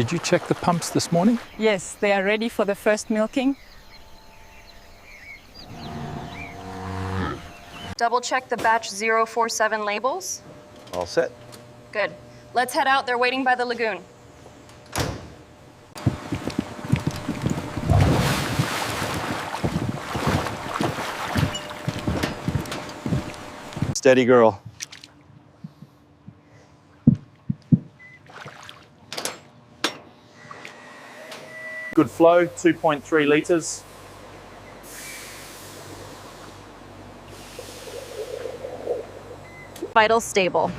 Did you check the pumps this morning? Yes, they are ready for the first milking. Double check the batch 047 labels. All set. Good. Let's head out. They're waiting by the lagoon. Steady, girl. Good flow, 2.3 litres. Vital stable.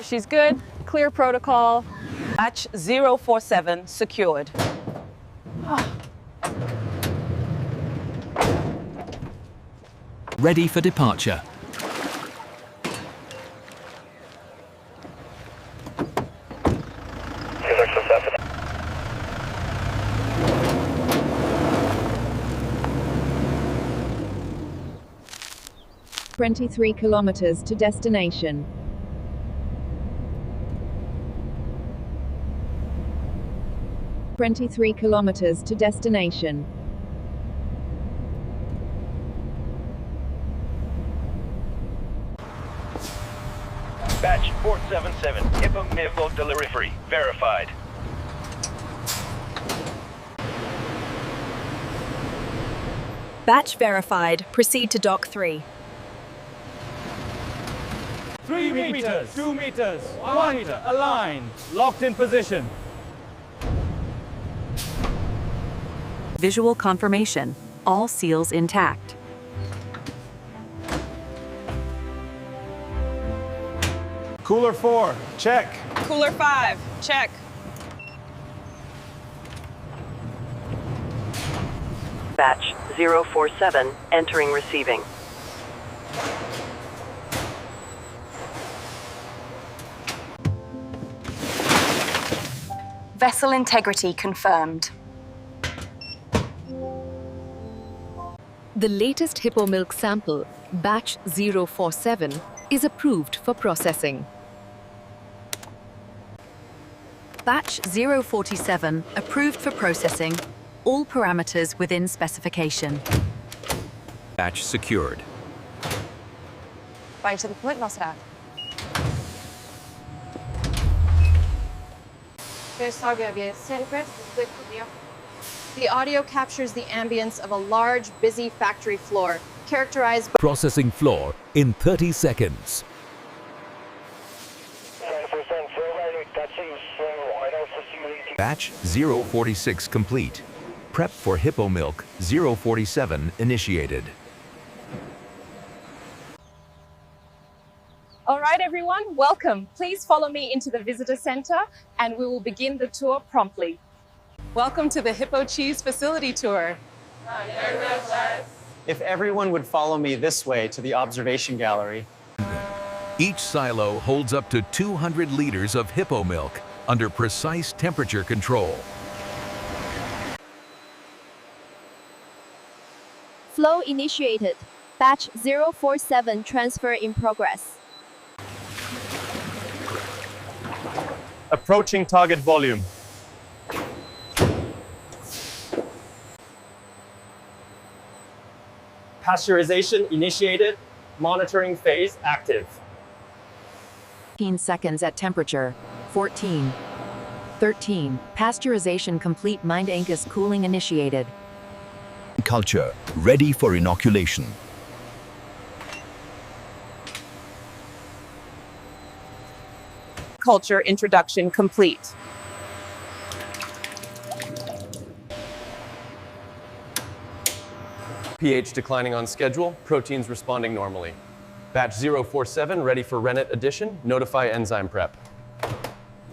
She's good. Clear protocol. Batch 047 secured. Ready for departure. "23 kilometers to destination. "23 kilometers to destination. Batch 477, Hippo milk delivery free, verified. Batch verified. Proceed to dock 3. 3 meters, 2 meters, 1 meter, aligned, locked in position. Visual confirmation. All seals intact. Cooler 4, check. Cooler 5, check. Batch 047 entering receiving. Vessel integrity confirmed. The latest Hippo milk sample, batch 047, is approved for processing. Batch 047 approved for processing. All parameters within specification. Batch secured. Vai to the point, Nosrat. The audio captures the ambience of a large, busy factory floor, characterized by Processing floor in 30 seconds. Batch 046 complete. Prep for Hippo milk 047 initiated. All right, everyone, welcome. Please follow me into the visitor center and we will begin the tour promptly. Welcome to the Hippo Cheese Facility Tour. If everyone would follow me this way to the observation gallery. Each silo holds up to 200 liters of Hippo milk under precise temperature control. Flow initiated. Batch 047 transfer in progress. Approaching target volume. Pasteurization initiated, monitoring phase active. 15 seconds at temperature. 14. 13. Pasteurization complete. Mind Angus cooling initiated. Culture ready for inoculation. Culture introduction complete. pH declining on schedule, proteins responding normally. Batch 047 ready for rennet addition, notify enzyme prep.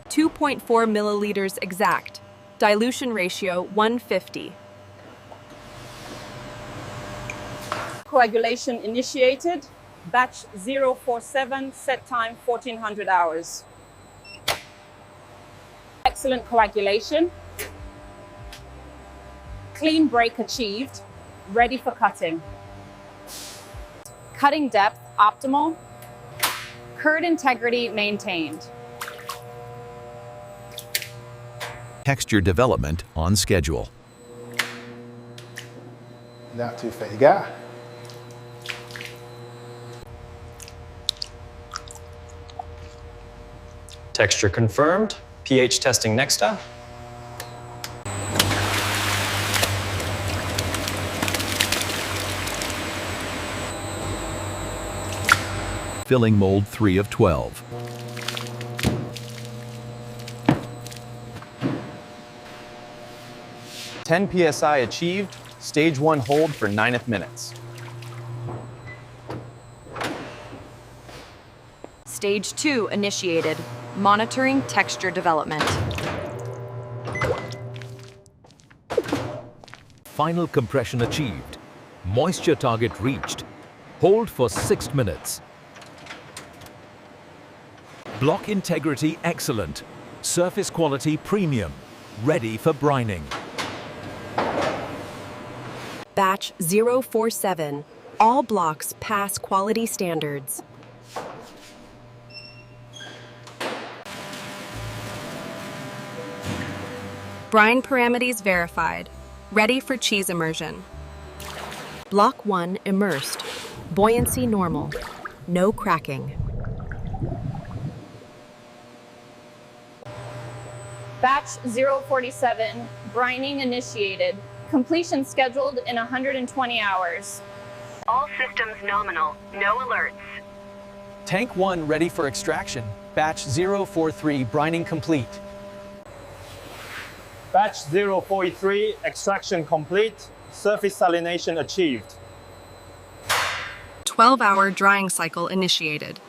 2.4 milliliters exact. Dilution ratio 150. Coagulation initiated. Batch 047, set time 1400 hours. Excellent coagulation. Clean break achieved. Ready for cutting. Cutting depth optimal. Curd integrity maintained. Texture development on schedule. Not too fast. You got it? Texture confirmed. pH testing next up. Filling mold 3 of 12. PSI achieved. Stage 1 hold for 9th minutes. Stage 2 initiated. Monitoring texture development. Final compression achieved. Moisture target reached. Hold for 6 minutes. Block integrity excellent. Surface quality premium. Ready for brining. Batch 047. All blocks pass quality standards. Brine parameters verified. Ready for cheese immersion. Block 1 immersed. Buoyancy normal. No cracking. Batch 047, brining initiated. Completion scheduled in 120 hours. All systems nominal. No alerts. Tank 1 ready for extraction. Batch 043 brining complete. Batch 043 extraction complete. Surface salination achieved. 12-hour drying cycle initiated.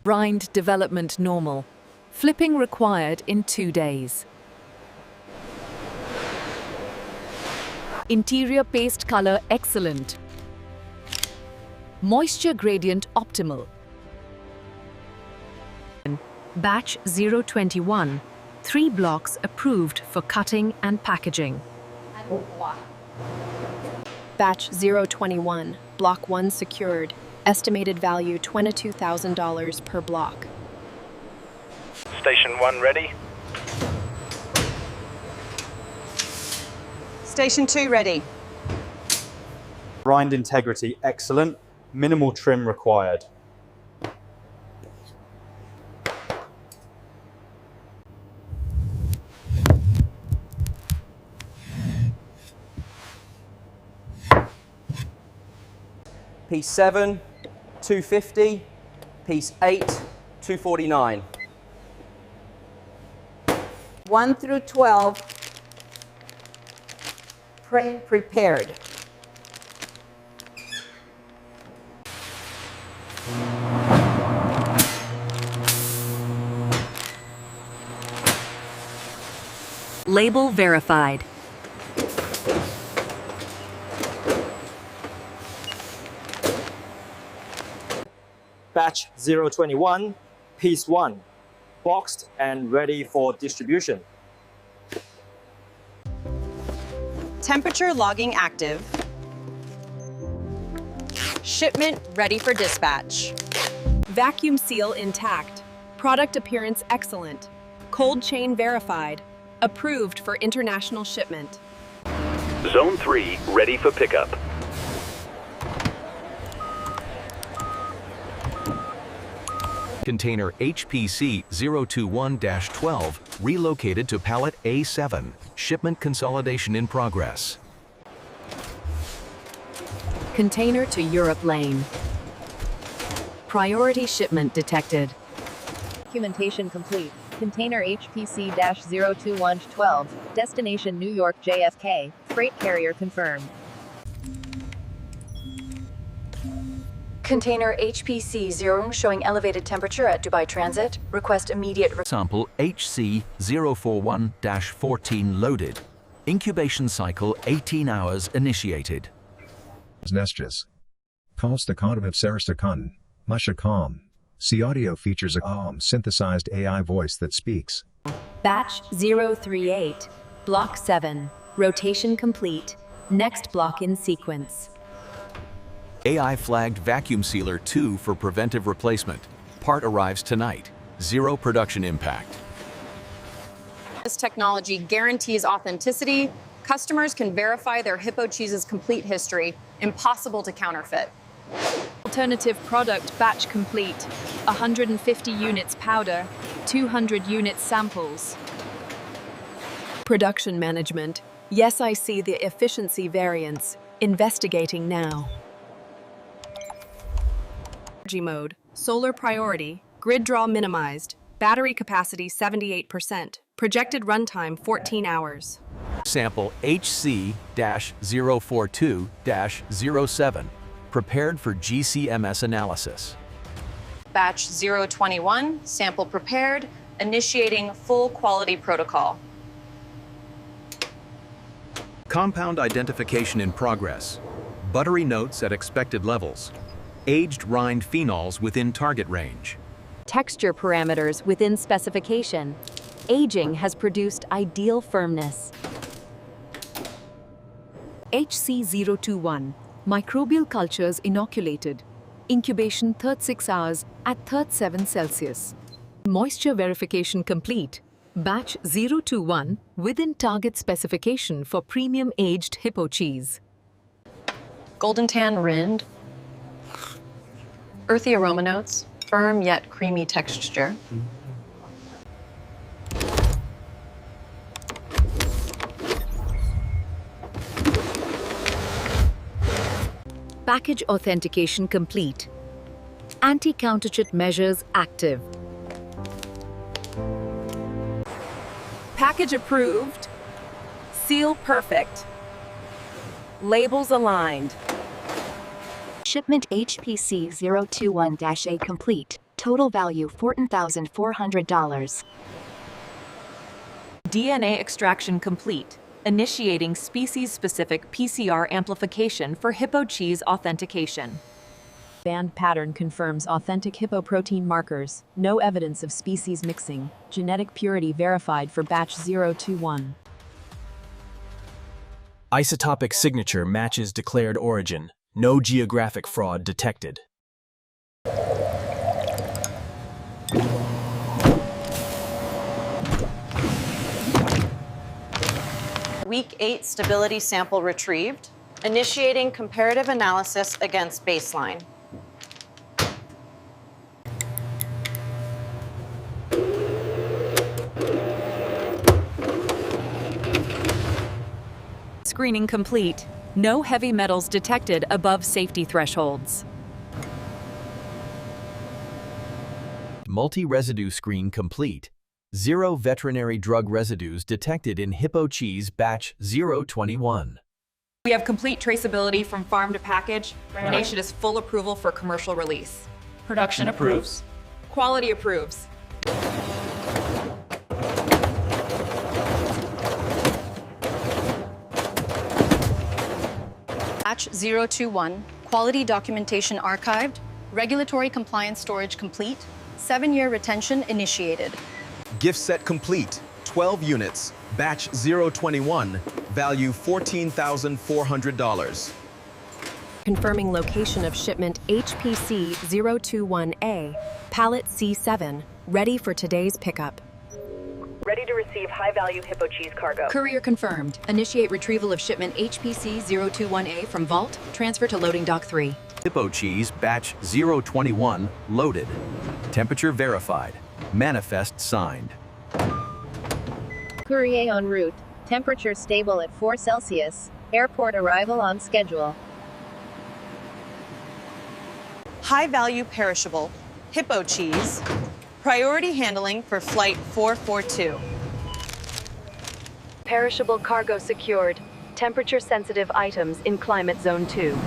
Rind development normal. Flipping required in 2 days. Interior paste color excellent. Moisture gradient optimal. Batch 021. 3 blocks approved for cutting and packaging. Batch 021. Block 1 secured. Estimated value $22,000 per block. Station 1 ready. Station 2 ready. Rind integrity excellent. Minimal trim required. Piece 7, 250. Piece 8, 249. 1 through 12, prepared. Label verified. Batch 021, piece 1, boxed and ready for distribution. Temperature logging active. Shipment ready for dispatch. Vacuum seal intact. Product appearance excellent. Cold chain verified. Approved for international shipment. Zone 3 ready for pickup. Container HPC 021-12 relocated to pallet A7. Shipment consolidation in progress. Container to Europe lane. Priority shipment detected. Documentation complete. Container HPC-02112. Destination New York JFK. Freight carrier confirmed. Container HPC 0 showing elevated temperature at Dubai Transit. Request immediate... Sample HC041-14 loaded. Incubation cycle 18 hours initiated. Nestjes. Costa Condom Sarastakun, Musha Calm. See audio features a synthesized AI voice that speaks. Batch 038, Block 7, rotation complete. Next block in sequence. AI flagged vacuum sealer 2 for preventive replacement. Part arrives tonight. Zero production impact. This technology guarantees authenticity. Customers can verify their Hippo cheese's complete history. Impossible to counterfeit. Alternative product batch complete. 150 units powder, 200 units samples. Production management. Yes, I see the efficiency variance. Investigating now. Energy mode. Solar priority. Grid draw minimized. Battery capacity 78%. Projected runtime 14 hours. Sample HC-042-07. Prepared for GCMS analysis. Batch 021, sample prepared, initiating full quality protocol. Compound identification in progress. Buttery notes at expected levels. Aged rind phenols within target range. Texture parameters within specification. Aging has produced ideal firmness. HC021, microbial cultures inoculated. Incubation 36 hours at 37 Celsius. Moisture verification complete. Batch 021 within target specification for premium aged Hippo cheese. Golden tan rind. Earthy aroma notes. Firm yet creamy texture. Package authentication complete. Anti-counterfeit measures active. Package approved. Seal perfect. Labels aligned. Shipment HPC 021-A complete. Total value $14,400. DNA extraction complete. Initiating species-specific PCR amplification for Hippo cheese authentication. Band pattern confirms authentic Hippo protein markers. No evidence of species mixing. Genetic purity verified for batch 021. Isotopic signature matches declared origin. No geographic fraud detected. Week 8 stability sample retrieved. Initiating comparative analysis against baseline. Screening complete. No heavy metals detected above safety thresholds. Multi-residue screen complete. 0 veterinary drug residues detected in Hippo cheese batch 021. We have complete traceability from farm to package. Nation is full approval for commercial release. Production approves. Quality approves. Batch 021, quality documentation archived, regulatory compliance storage complete, 7-year retention initiated. Gift set complete, 12 units, batch 021, value $14,400. Confirming location of shipment HPC 021A, pallet C7, ready for today's pickup. Ready to receive high-value Hippo cheese cargo. Courier confirmed. Initiate retrieval of shipment HPC 021A from vault. Transfer to loading dock 3. Hippo cheese batch 021 loaded. Temperature verified. Manifest signed. Courier en route. Temperature stable at 4 Celsius. Airport arrival on schedule. High-value perishable, Hippo cheese, priority handling for Flight 442. Perishable cargo secured. Temperature-sensitive items in Climate Zone 2.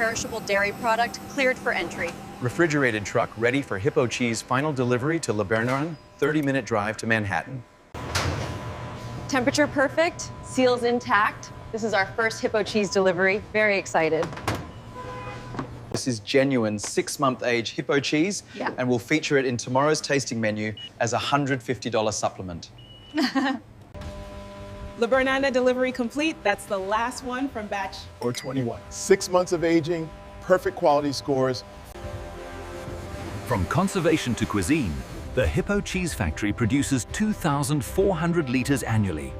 non-perishable dairy product cleared for entry. Refrigerated truck ready for Hippo cheese final delivery to Le Berneron, 30-minute drive to Manhattan. Temperature perfect, seals intact. This is our first Hippo cheese delivery. Very excited. This is genuine 6-month age Hippo cheese, and we'll feature it in tomorrow's tasting menu as a $150 supplement. Le Bernana delivery complete. That's the last one from batch 421. 6 months of aging, perfect quality scores. From conservation to cuisine, the Hippo Cheese Factory produces 2,400 liters annually,